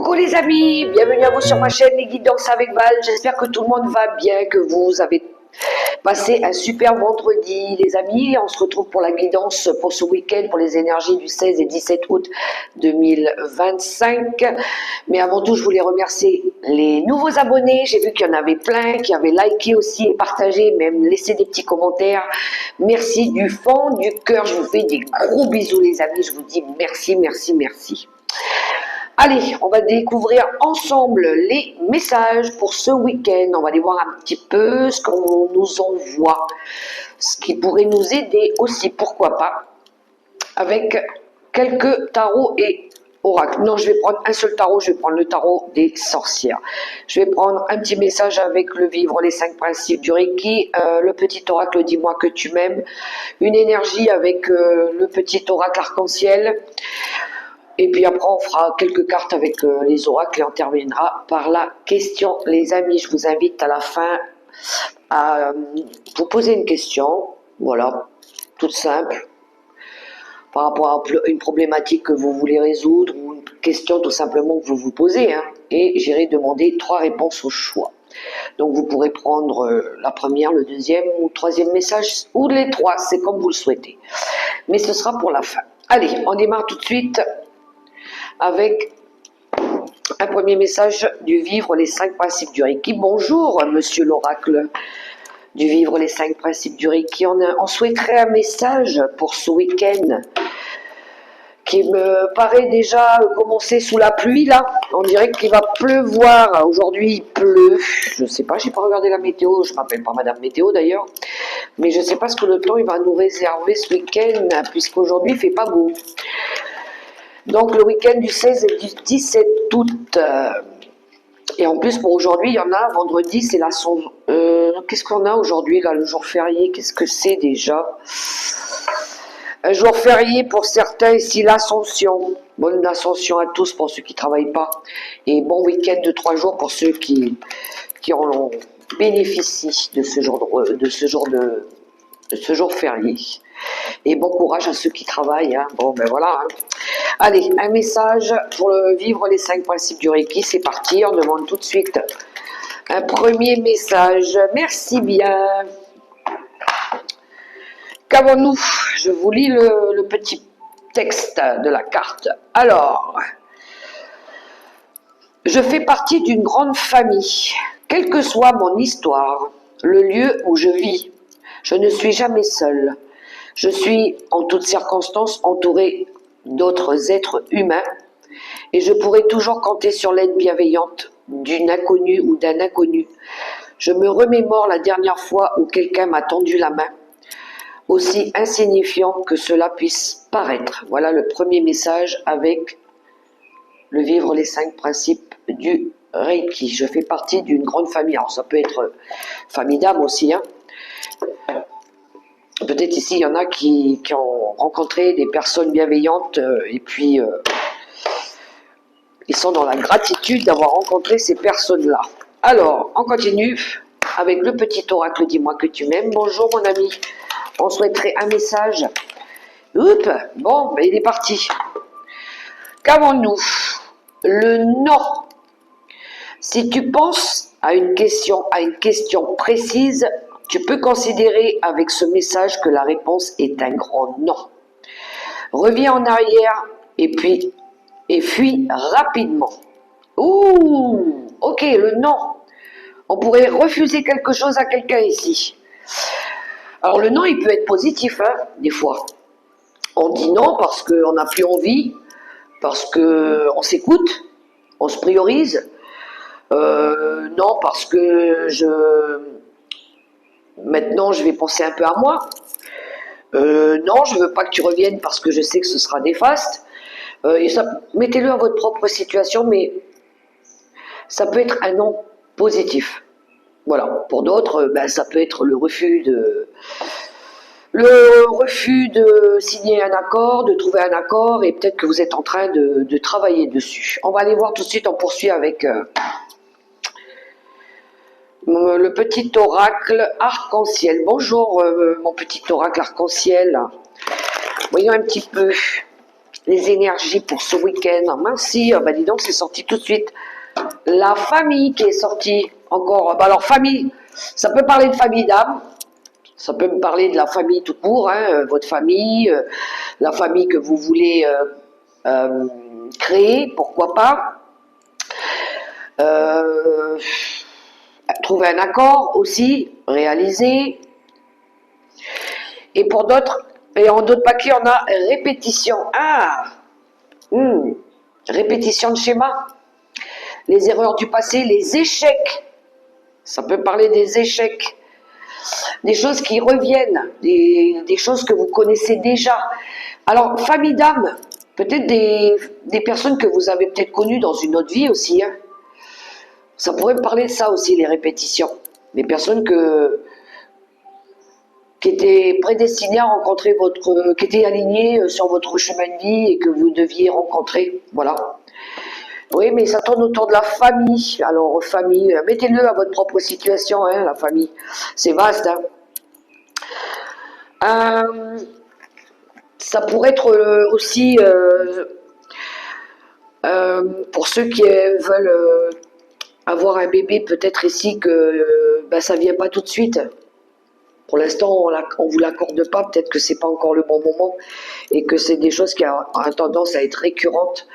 Coucou les amis, bienvenue à vous sur ma chaîne Les Guidances avec Val. J'espère que tout le monde va bien, que vous avez passé un super vendredi les amis. On se retrouve pour la guidance pour ce week-end, pour les énergies du 16 et 17 août 2025. Mais avant tout, je voulais remercier les nouveaux abonnés. J'ai vu qu'il y en avait plein, qui avaient liké aussi et partagé, même laissé des petits commentaires. Merci du fond du cœur. Je vous fais des gros bisous les amis. Je vous dis merci, merci, merci. Allez, on va découvrir ensemble les messages pour ce week-end. On va aller voir un petit peu ce qu'on nous envoie, ce qui pourrait nous aider aussi, pourquoi pas, avec quelques tarots et oracles. Non, je vais prendre un seul tarot, je vais prendre le tarot des sorcières. Je vais prendre un petit message avec le vivre, les 5 principes du Reiki, le petit oracle dis-moi que tu m'aimes, une énergie avec le petit oracle arc-en-ciel. Et puis après, on fera quelques cartes avec les oracles et on terminera par la question. Les amis, je vous invite à la fin à vous poser une question, voilà, toute simple, par rapport à une problématique que vous voulez résoudre ou une question tout simplement que vous vous posez. Et j'irai demander 3 réponses au choix. Donc vous pourrez prendre la première, le deuxième ou le troisième message, ou les 3, c'est comme vous le souhaitez. Mais ce sera pour la fin. Allez, on démarre tout de suite avec un premier message du vivre les 5 principes du Reiki. Bonjour monsieur l'oracle du vivre les 5 principes du Reiki. On souhaiterait un message pour ce week-end qui me paraît déjà commencer sous la pluie là. On dirait qu'il va pleuvoir. Aujourd'hui il pleut. Je sais pas, j'ai pas regardé la météo. Je m'appelle pas Madame Météo d'ailleurs. Mais je sais pas ce que le temps il va nous réserver ce week-end puisqu'aujourd'hui il fait pas beau. Donc le week-end du 16 et du 17 août. Et en plus pour aujourd'hui, il y en a, vendredi, c'est l'Ascension. Qu'est-ce qu'on a aujourd'hui, là, le jour férié? Qu'est-ce que c'est déjà? Un jour férié pour certains ici, l'Ascension. Bonne Ascension à tous pour ceux qui ne travaillent pas. Et bon week-end de 3 jours pour ceux qui en bénéficient de ce jour férié. Et bon courage à ceux qui travaillent. Bon, ben voilà. Allez, un message pour vivre les 5 principes du Reiki. C'est parti, on demande tout de suite un premier message. Merci bien. Qu'avons-nous? Je vous lis le petit texte de la carte. Alors, je fais partie d'une grande famille. Quelle que soit mon histoire, le lieu où je vis, je ne suis jamais seule. Je suis en toutes circonstances entourée d'autres êtres humains et je pourrai toujours compter sur l'aide bienveillante d'une inconnue ou d'un inconnu. Je me remémore la dernière fois où quelqu'un m'a tendu la main, aussi insignifiant que cela puisse paraître. Voilà le premier message avec le vivre les 5 principes du Reiki. Je fais partie d'une grande famille. Alors ça peut être famille d'âme aussi, Peut-être ici, il y en a qui ont rencontré des personnes bienveillantes et puis ils sont dans la gratitude d'avoir rencontré ces personnes-là. Alors, on continue avec le petit oracle dis-moi que tu m'aimes. Bonjour mon ami, on souhaiterait un message. Oups, bon, ben il est parti. Qu'avons-nous? Le non. Si tu penses à une question précise, tu peux considérer avec ce message que la réponse est un grand non. Reviens en arrière et fuis rapidement. Ouh, ok, le non. On pourrait refuser quelque chose à quelqu'un ici. Alors le non, il peut être positif, des fois. On dit non parce qu'on n'a plus envie, parce qu'on s'écoute, on se priorise. Non, parce que maintenant je vais penser un peu à moi. Non, je veux pas que tu reviennes parce que je sais que ce sera néfaste. Mettez-le à votre propre situation, mais ça peut être un non positif. Voilà. Pour d'autres, ça peut être le refus de signer un accord, de trouver un accord, et peut-être que vous êtes en train de travailler dessus. On va aller voir tout de suite, on poursuit avec le petit oracle arc-en-ciel. Bonjour mon petit oracle arc-en-ciel. Voyons un petit peu. les énergies pour ce week-end. Merci, bah dis donc, c'est sorti tout de suite. La famille qui est sortie encore. Bah alors, famille, ça peut parler de famille d'âme. Ça peut me parler de la famille tout court, hein, votre famille, la famille que vous voulez créer, pourquoi pas. Trouver un accord aussi, réaliser. Et pour d'autres, et en d'autres paquets, on a répétition. Ah, répétition de schéma. Les erreurs du passé, les échecs. Ça peut parler des échecs. Des choses qui reviennent, des choses que vous connaissez déjà. Alors, famille d'âme, peut-être des personnes que vous avez peut-être connues dans une autre vie aussi. Hein. Ça pourrait me parler de ça aussi, les répétitions. Des personnes qui étaient prédestinées à rencontrer qui étaient alignées sur votre chemin de vie et que vous deviez rencontrer. Voilà. Oui, mais ça tourne autour de la famille. Alors, famille, mettez-le à votre propre situation, hein, la famille. C'est vaste. Hein. Ça pourrait être aussi pour ceux qui veulent avoir un bébé, peut-être ici que ça vient pas tout de suite. Pour l'instant, on vous l'accorde pas. Peut-être que c'est pas encore le bon moment et que c'est des choses qui ont tendance à être récurrentes.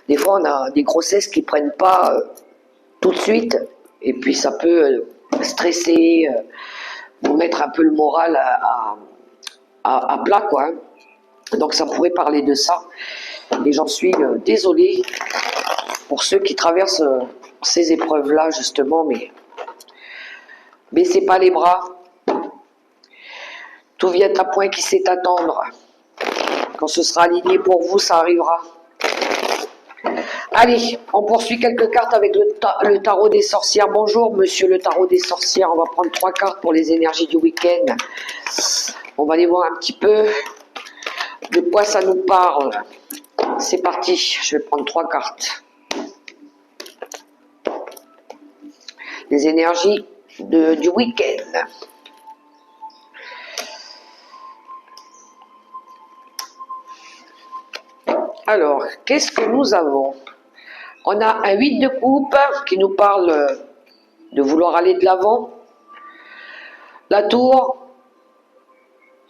Des fois, on a des grossesses qui prennent pas tout de suite, et puis ça peut stresser, vous mettre un peu le moral à plat, quoi. Hein. Donc ça pourrait parler de ça. Et j'en suis désolée pour ceux qui traversent ces épreuves-là, justement, mais baissez pas les bras. Tout vient à point qui sait attendre. Quand ce sera aligné pour vous, ça arrivera. Allez, on poursuit quelques cartes avec le tarot des sorcières. Bonjour, monsieur le tarot des sorcières. On va prendre 3 cartes pour les énergies du week-end. On va aller voir un petit peu de quoi ça nous parle. C'est parti, je vais prendre 3 cartes. Les énergies du week-end. Alors, qu'est-ce que nous avons? On a un 8 de coupe qui nous parle de vouloir aller de l'avant. La tour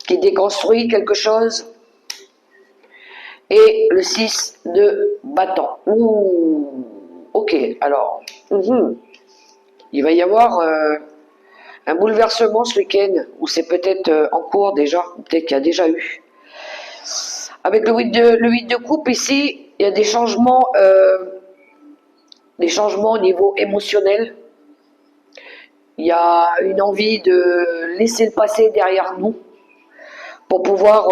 qui déconstruit quelque chose. Et le 6 de bâton. Ouh, ok, alors, il va y avoir un bouleversement ce week-end, ou c'est peut-être en cours déjà, peut-être qu'il y a déjà eu. Avec le 8 de coupe ici, il y a des changements au niveau émotionnel. Il y a une envie de laisser le passé derrière nous pour pouvoir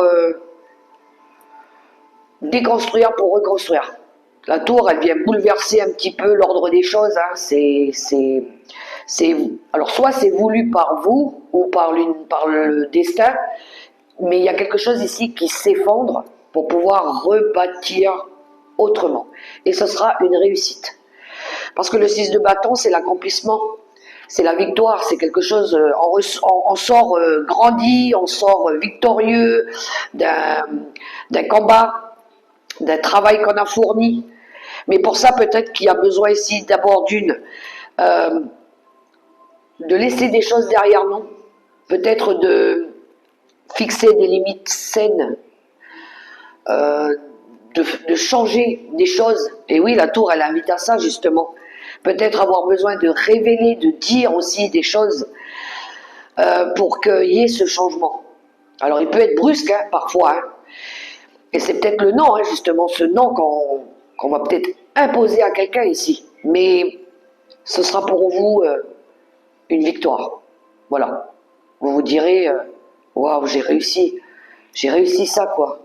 déconstruire pour reconstruire. La tour, elle vient bouleverser un petit peu l'ordre des choses. Hein. Alors, soit c'est voulu par vous ou par le destin, mais il y a quelque chose ici qui s'effondre pour pouvoir rebâtir autrement. Et ce sera une réussite. Parce que le 6 de bâton, c'est l'accomplissement, c'est la victoire, c'est quelque chose, on sort grandi, on sort victorieux d'un combat, d'un travail qu'on a fourni. Mais pour ça, peut-être qu'il y a besoin ici d'abord de laisser des choses derrière nous, peut-être de fixer des limites saines, de changer des choses. Et oui, la tour, elle invite à ça, justement. Peut-être avoir besoin de révéler, de dire aussi des choses pour qu'il y ait ce changement. Alors, il peut être brusque, hein, parfois. Hein. Et c'est peut-être le non, hein, justement, ce non qu'on va peut-être imposer à quelqu'un ici. Mais ce sera pour vous une victoire. Voilà. Vous vous direz, waouh, j'ai réussi ça, quoi.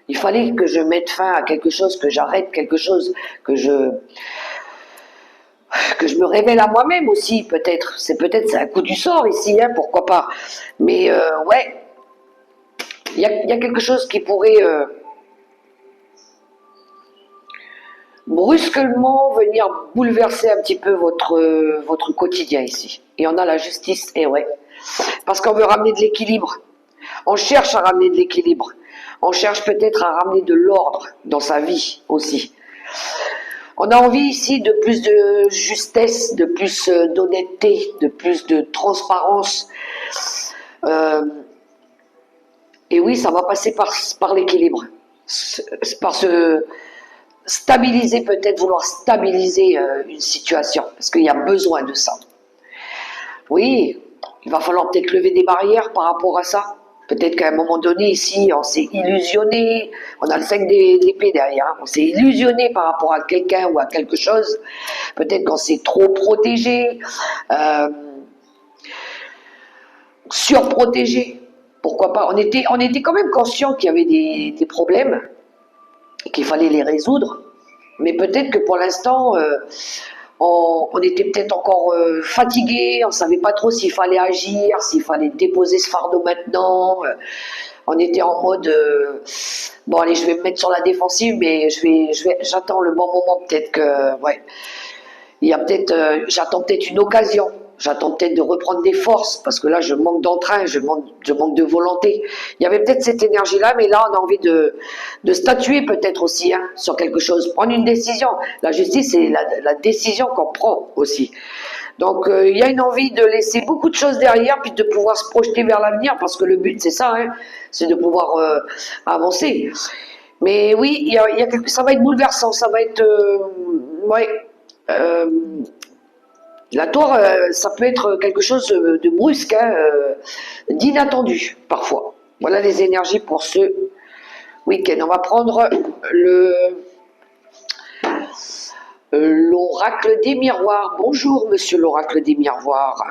Il fallait que je mette fin à quelque chose, que j'arrête quelque chose, que je me révèle à moi-même aussi, peut-être. C'est un coup du sort ici, hein, pourquoi pas. Mais ouais, il y a quelque chose qui pourrait brusquement venir bouleverser un petit peu votre quotidien ici. Et on a la justice, et ouais. Parce qu'on veut ramener de l'équilibre. On cherche à ramener de l'équilibre. On cherche peut-être à ramener de l'ordre dans sa vie aussi. On a envie ici de plus de justesse, de plus d'honnêteté, de plus de transparence. Et oui, ça va passer par l'équilibre. Par se stabiliser, peut-être vouloir stabiliser une situation. Parce qu'il y a besoin de ça. Oui, il va falloir peut-être lever des barrières par rapport à ça. Peut-être qu'à un moment donné, ici, on s'est illusionné, on a le 5 d'épée derrière, hein. On s'est illusionné par rapport à quelqu'un ou à quelque chose. Peut-être qu'on s'est trop protégé, surprotégé. Pourquoi pas? On était quand même conscient qu'il y avait des problèmes, qu'il fallait les résoudre. Mais peut-être que pour l'instant, on était peut-être encore fatigué, on ne savait pas trop s'il fallait agir, s'il fallait déposer ce fardeau maintenant. On était en mode, bon allez, je vais me mettre sur la défensive, mais j'attends le bon moment, peut-être que, ouais, il y a peut-être, j'attends peut-être une occasion. J'attends peut-être de reprendre des forces, parce que là, je manque d'entrain, je manque de volonté. Il y avait peut-être cette énergie-là, mais là, on a envie de statuer peut-être aussi, hein, sur quelque chose, prendre une décision. La justice, c'est la décision qu'on prend aussi. Donc, il y a une envie de laisser beaucoup de choses derrière, puis de pouvoir se projeter vers l'avenir, parce que le but, c'est ça, hein, c'est de pouvoir avancer. Mais oui, ça va être bouleversant, ça va être... ouais... La tour, ça peut être quelque chose de brusque, hein, d'inattendu parfois. Voilà les énergies pour ce week-end. On va prendre l'oracle des miroirs. Bonjour, monsieur l'oracle des miroirs.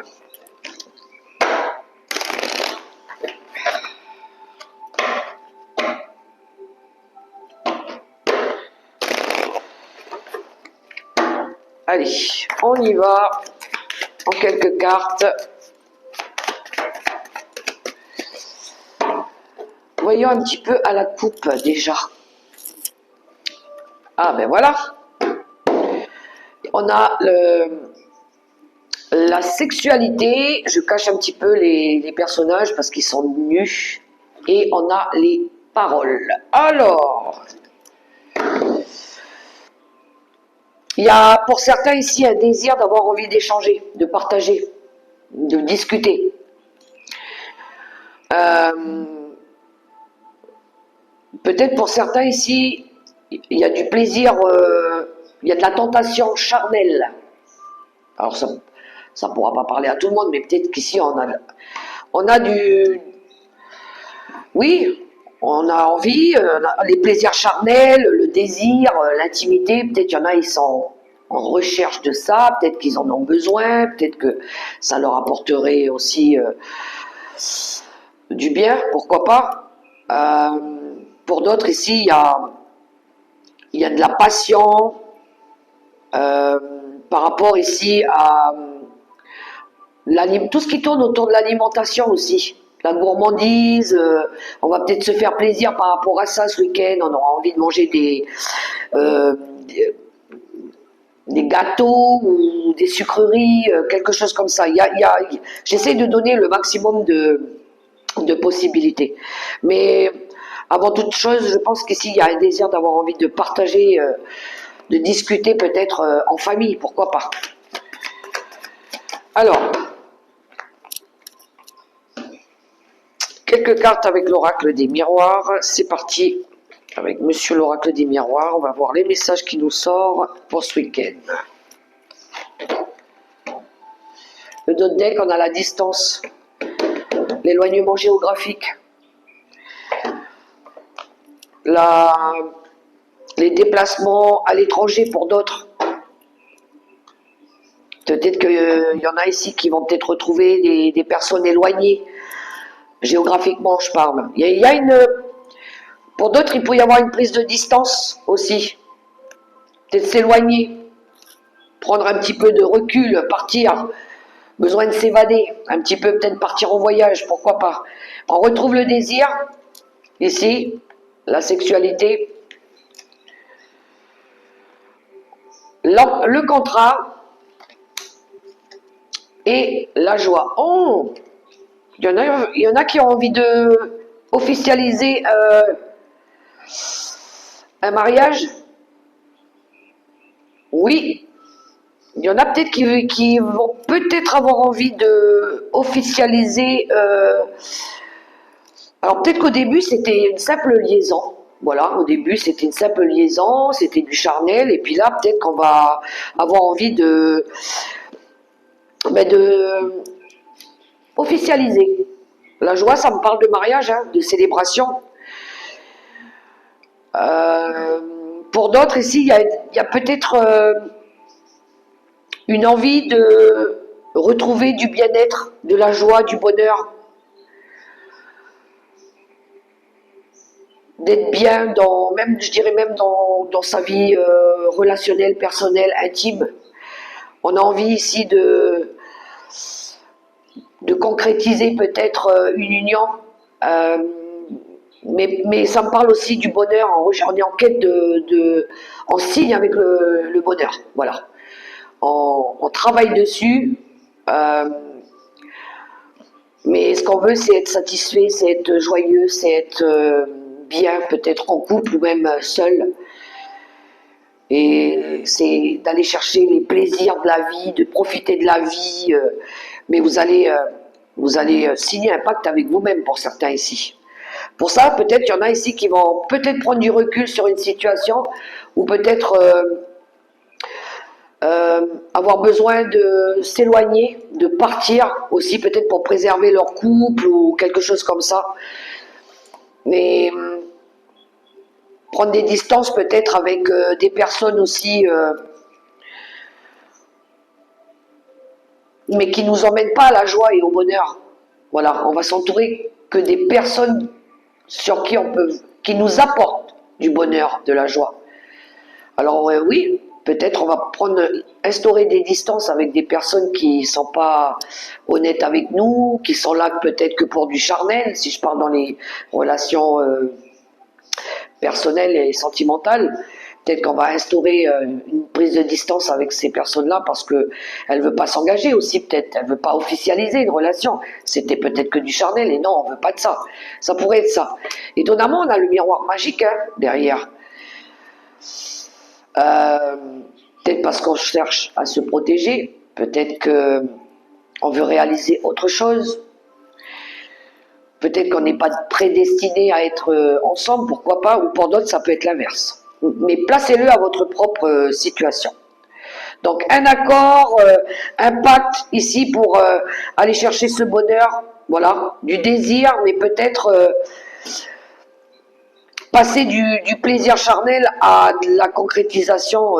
Allez, on y va. En quelques cartes. Voyons un petit peu à la coupe déjà. Ah ben voilà. On a la sexualité. Je cache un petit peu les personnages parce qu'ils sont nus. Et on a les paroles. Alors, il y a pour certains ici un désir d'avoir envie d'échanger, de partager, de discuter. Peut-être pour certains ici, il y a du plaisir, il y a de la tentation charnelle. Alors ça ne pourra pas parler à tout le monde, mais peut-être qu'ici on a du... Oui, on a envie, les plaisirs charnels, le désir, l'intimité, peut-être qu'il y en a, ils sont en recherche de ça, peut-être qu'ils en ont besoin, peut-être que ça leur apporterait aussi du bien, pourquoi pas. Pour d'autres ici, il y a de la passion par rapport ici à tout ce qui tourne autour de l'alimentation aussi. La gourmandise, on va peut-être se faire plaisir par rapport à ça ce week-end, on aura envie de manger des gâteaux ou des sucreries, quelque chose comme ça. J'essaie de donner le maximum de possibilités. Mais avant toute chose, je pense qu'ici, il y a un désir d'avoir envie de partager, de discuter peut-être en famille, pourquoi pas. Alors, quelques cartes avec l'oracle des miroirs. C'est parti avec monsieur l'oracle des miroirs. On va voir les messages qui nous sortent pour ce week-end. Le dos de deck, on a la distance, l'éloignement géographique, les déplacements à l'étranger pour d'autres. Peut-être qu'il y en a ici qui vont peut-être retrouver des personnes éloignées, géographiquement je parle. Pour d'autres, il peut y avoir une prise de distance aussi. Peut-être s'éloigner, prendre un petit peu de recul, partir, besoin de s'évader, un petit peu peut-être partir en voyage, pourquoi pas. On retrouve le désir, ici, la sexualité, le contrat et la joie. Oh, il y en a qui ont envie de officialiser un mariage? Oui. Il y en a peut-être qui vont peut-être avoir envie de officialiser. Alors peut-être qu'au début c'était une simple liaison. Voilà, au début c'était une simple liaison, c'était du charnel, et puis là peut-être qu'on va avoir envie de officialiser. La joie, ça me parle de mariage, hein, de célébration. Euh, pour d'autres ici, il y a peut-être une envie de retrouver du bien-être, de la joie, du bonheur, d'être bien dans, même, je dirais même dans sa vie relationnelle, personnelle, intime. On a envie ici de concrétiser peut-être une union, euh, mais ça me parle aussi du bonheur. On est en quête en signe avec le bonheur. Voilà. On travaille dessus. Euh, Mais ce qu'on veut, c'est être satisfait, c'est être joyeux, c'est être bien, peut-être en couple ou même seul. Et c'est d'aller chercher les plaisirs de la vie, de profiter de la vie. Mais vous allez signer un pacte avec vous-même pour certains ici. Pour ça, peut-être qu'il y en a ici qui vont peut-être prendre du recul sur une situation ou peut-être avoir besoin de s'éloigner, de partir aussi peut-être pour préserver leur couple ou quelque chose comme ça. Mais prendre des distances peut-être avec des personnes aussi, mais qui nous emmènent pas à la joie et au bonheur. Voilà, on va s'entourer que des personnes sur qui on peut, qui nous apportent du bonheur, de la joie. Alors oui, peut-être on va instaurer des distances avec des personnes qui sont pas honnêtes avec nous, qui sont là peut-être que pour du charnel, si je parle dans les relations personnelles et sentimentales. Peut-être qu'on va instaurer une prise de distance avec ces personnes-là parce qu'elle ne veut pas s'engager aussi, peut-être. Elle ne veut pas officialiser une relation. C'était peut-être que du charnel, et non, on ne veut pas de ça. Ça pourrait être ça. Étonnamment, on a le miroir magique derrière. Peut-être parce qu'on cherche à se protéger, peut-être qu'on veut réaliser autre chose, peut-être qu'on n'est pas prédestiné à être ensemble, pourquoi pas, ou pour d'autres ça peut être l'inverse. Mais placez-le à votre propre situation. Donc un accord, un pacte ici pour aller chercher ce bonheur, voilà, du désir, mais peut-être passer du plaisir charnel à de la concrétisation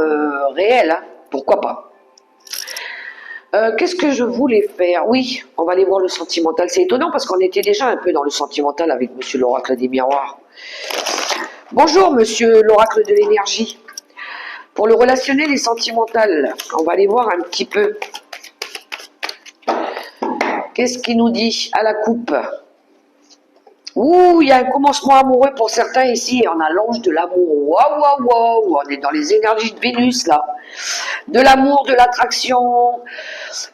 réelle, hein, pourquoi pas. Qu'est-ce que je voulais faire? Oui, on va aller voir le sentimental. C'est étonnant parce qu'on était déjà un peu dans le sentimental avec Monsieur l'Oracle des Miroirs. Bonjour Monsieur l'Oracle de l'énergie. Pour le relationnel et sentimental, on va aller voir un petit peu. Qu'est-ce qu'il nous dit à la coupe? Ouh, il y a un commencement amoureux pour certains ici. On a l'ange de l'amour. Waouh, waouh, waouh. On est dans les énergies de Vénus, là. De l'amour, de l'attraction,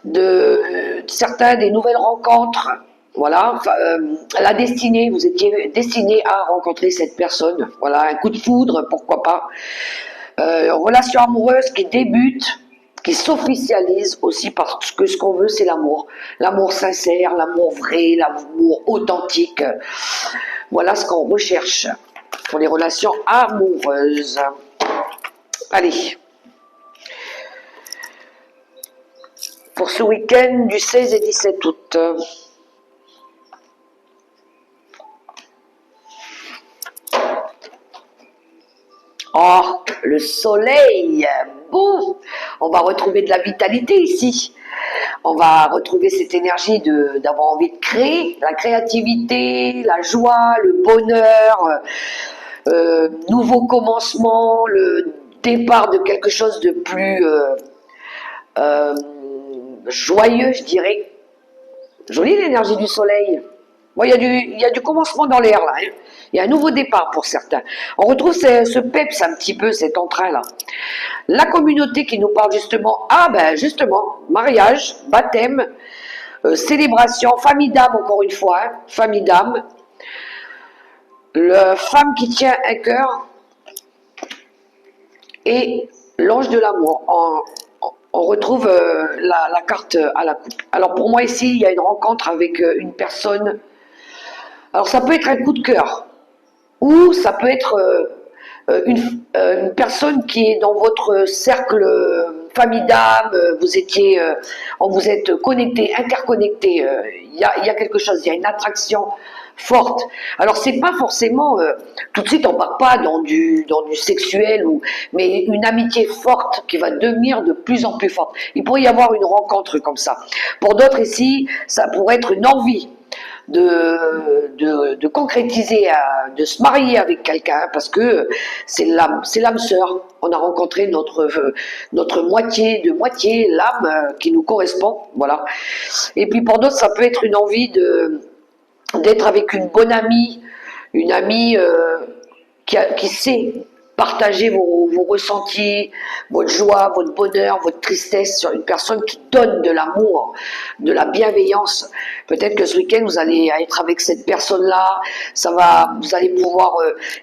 de certains, des nouvelles rencontres. Voilà. La destinée, vous étiez destiné à rencontrer cette personne. Voilà, un coup de foudre, pourquoi pas. Relation amoureuse qui débute, qui s'officialise aussi parce que ce qu'on veut, c'est l'amour. L'amour sincère, l'amour vrai, l'amour authentique. Voilà ce qu'on recherche pour les relations amoureuses. Allez. Pour ce week-end du 16 et 17 août. Oh, le soleil, bon, on va retrouver de la vitalité ici. On va retrouver cette énergie d'avoir envie de créer, la créativité, la joie, le bonheur, nouveau commencement, le départ de quelque chose de plus joyeux, je dirais. Jolie l'énergie du soleil. Bon, il y a du commencement dans l'air là. Hein. Il y a un nouveau départ pour certains. On retrouve ce peps un petit peu, cet entrain là. La communauté qui nous parle justement, justement, mariage, baptême, célébration, famille d'âme encore une fois, hein, famille d'âme. la femme qui tient un cœur et l'ange de l'amour. On retrouve la carte à la coupe. Alors pour moi ici, il y a une rencontre avec une personne. Alors ça peut être un coup de cœur ou ça peut être une personne qui est dans votre cercle famille d'âme, on vous êtes connecté, interconnecté, il y a quelque chose, il y a une attraction forte. Alors c'est pas forcément, tout de suite on part pas dans du sexuel, mais une amitié forte qui va devenir de plus en plus forte. Il pourrait y avoir une rencontre comme ça. Pour d'autres ici, ça pourrait être une envie de concrétiser, de se marier avec quelqu'un, parce que c'est l'âme sœur. On a rencontré notre moitié de moitié, l'âme qui nous correspond, voilà. Et puis pour d'autres, ça peut être une envie d'être avec une bonne amie, une amie qui sait partager vos ressentis, votre joie, votre bonheur, votre tristesse sur une personne qui donne de l'amour, de la bienveillance. Peut-être que ce week-end, vous allez être avec cette personne-là, vous allez pouvoir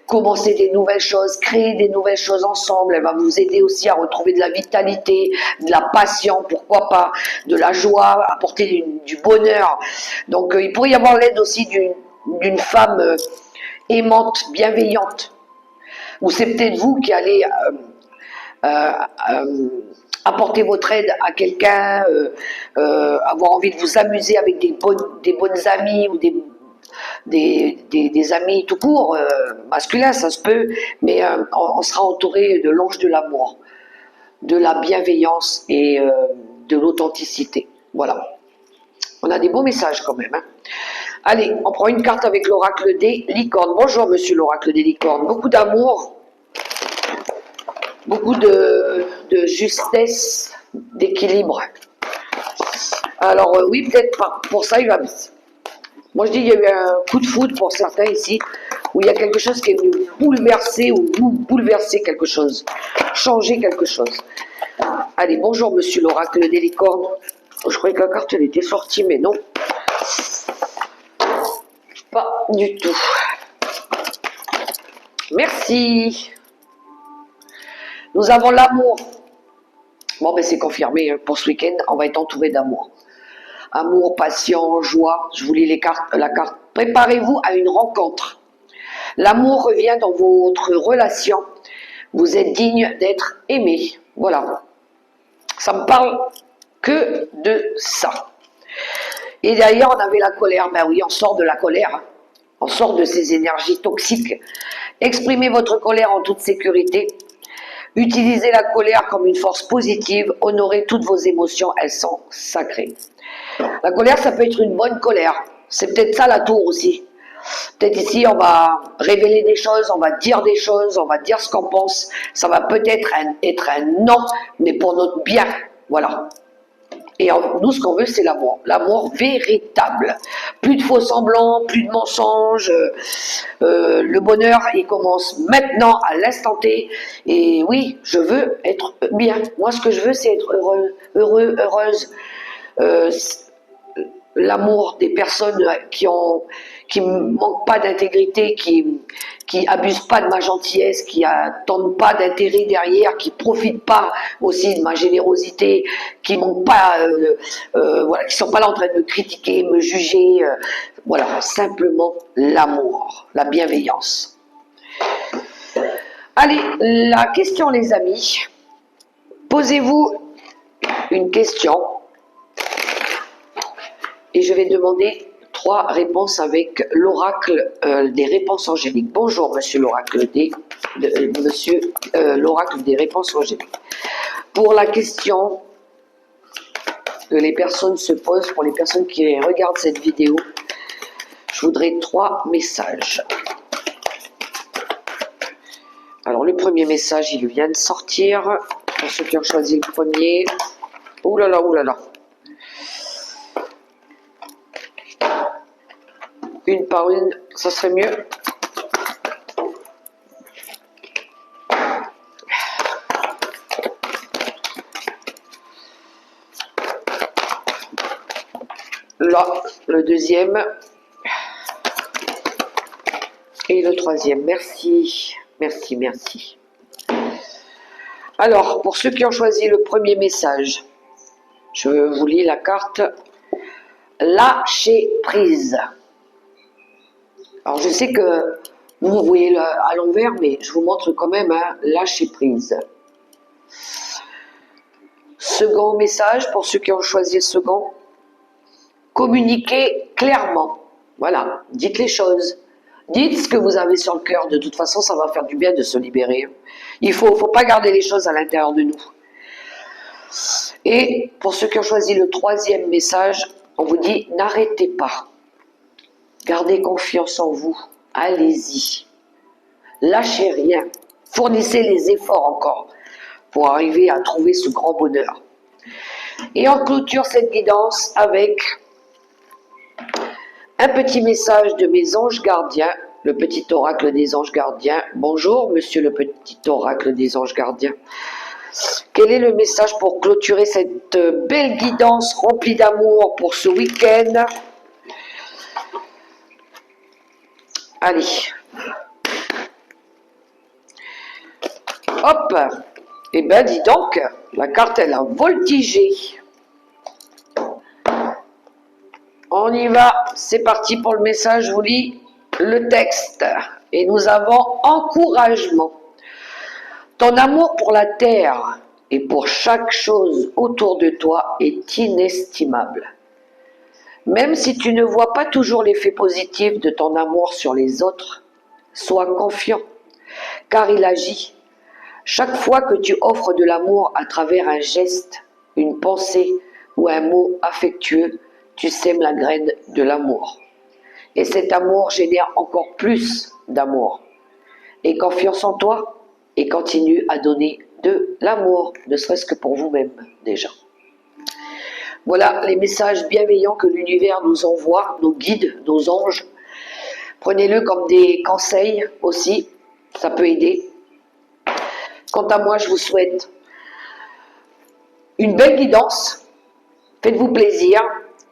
commencer des nouvelles choses, créer des nouvelles choses ensemble. Elle va vous aider aussi à retrouver de la vitalité, de la passion, pourquoi pas, de la joie, apporter du bonheur. Donc, il pourrait y avoir l'aide aussi d'une femme aimante, bienveillante. Ou c'est peut-être vous qui allez apporter votre aide à quelqu'un, avoir envie de vous amuser avec des bonnes amies ou des amis tout court, masculins, ça se peut, mais on sera entouré de l'ange de l'amour, de la bienveillance et de l'authenticité. Voilà. On a des beaux messages quand même. Hein. Allez, on prend une carte avec l'oracle des licornes. Bonjour, monsieur l'oracle des licornes. Beaucoup d'amour, beaucoup de justesse, d'équilibre. Alors, oui, peut-être pour ça, il va. Moi, je dis qu'il y a eu un coup de foudre pour certains ici, où il y a quelque chose qui est venu bouleverser ou bouleverser quelque chose, changer quelque chose. Allez, bonjour, monsieur l'oracle des licornes. Je croyais que la carte, elle était sortie, mais non. Pas du tout. Merci. Nous avons l'amour. Bon, ben c'est confirmé. Pour ce week-end, on va être entouré d'amour. Amour, passion, joie. Je vous lis la carte. Préparez-vous à une rencontre. L'amour revient dans votre relation. Vous êtes digne d'être aimé. Voilà. Ça me parle que de ça. Et d'ailleurs, on avait la colère. Ben oui, on sort de la colère. On sort de ces énergies toxiques. Exprimez votre colère en toute sécurité. Utilisez la colère comme une force positive. Honorez toutes vos émotions. Elles sont sacrées. La colère, ça peut être une bonne colère. C'est peut-être ça la tour aussi. Peut-être ici, on va révéler des choses, on va dire des choses, on va dire ce qu'on pense. Ça va peut-être être un non, mais pour notre bien. Voilà. Et nous, ce qu'on veut, c'est l'amour. L'amour véritable. Plus de faux semblants, plus de mensonges. Le bonheur, il commence maintenant, à l'instant T. Et oui, je veux être bien. Moi, ce que je veux, c'est être heureux, heureuse. L'amour des personnes qui manquent pas d'intégrité, qui abusent pas de ma gentillesse, qui attendent pas d'intérêt derrière, qui profitent pas aussi de ma générosité, qui manquent pas, voilà, qui sont pas là en train de me critiquer, me juger, voilà, simplement l'amour, la bienveillance. Allez, la question les amis, posez-vous une question. Et je vais demander 3 réponses avec l'oracle des réponses angéliques. Bonjour, monsieur l'oracle l'oracle des réponses angéliques. Pour la question que les personnes se posent, pour les personnes qui regardent cette vidéo, je voudrais 3 messages. Alors, le premier message, il vient de sortir. Pour ceux qui ont choisi le premier. Ouh là là, ouh là là. Une par une, ça serait mieux. Là, le deuxième. Et le troisième, merci, merci, merci. Alors, pour ceux qui ont choisi le premier message, je vous lis la carte lâcher prise. Alors, je sais que vous voyez à l'envers, mais je vous montre quand même lâcher prise. Second message, pour ceux qui ont choisi le second, communiquez clairement. Voilà, dites les choses. Dites ce que vous avez sur le cœur. De toute façon, ça va faire du bien de se libérer. Il ne faut pas garder les choses à l'intérieur de nous. Et pour ceux qui ont choisi le troisième message, on vous dit n'arrêtez pas. Gardez confiance en vous. Allez-y. Lâchez rien. Fournissez les efforts encore pour arriver à trouver ce grand bonheur. Et on clôture cette guidance avec un petit message de mes anges gardiens, le petit oracle des anges gardiens. Bonjour, monsieur le petit oracle des anges gardiens. Quel est le message pour clôturer cette belle guidance remplie d'amour pour ce week-end? Allez. Hop. Eh bien, dis donc, la carte, elle a voltigé. On y va, c'est parti pour le message, je vous lis le texte. Et nous avons encouragement. Ton amour pour la terre et pour chaque chose autour de toi est inestimable. Même si tu ne vois pas toujours l'effet positif de ton amour sur les autres, sois confiant, car il agit. Chaque fois que tu offres de l'amour à travers un geste, une pensée ou un mot affectueux, tu sèmes la graine de l'amour. Et cet amour génère encore plus d'amour. Aie confiance en toi et continue à donner de l'amour, ne serait-ce que pour vous-même déjà. Voilà les messages bienveillants que l'univers nous envoie, nos guides, nos anges. Prenez-le comme des conseils aussi, ça peut aider. Quant à moi, je vous souhaite une belle guidance, faites-vous plaisir.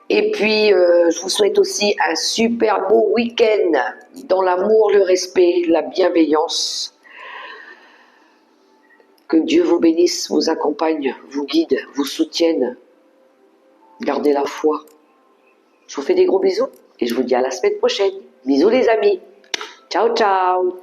Et puis, je vous souhaite aussi un super beau week-end dans l'amour, le respect, la bienveillance. Que Dieu vous bénisse, vous accompagne, vous guide, vous soutienne. Gardez la foi. Je vous fais des gros bisous et je vous dis à la semaine prochaine. Bisous les amis. Ciao, ciao.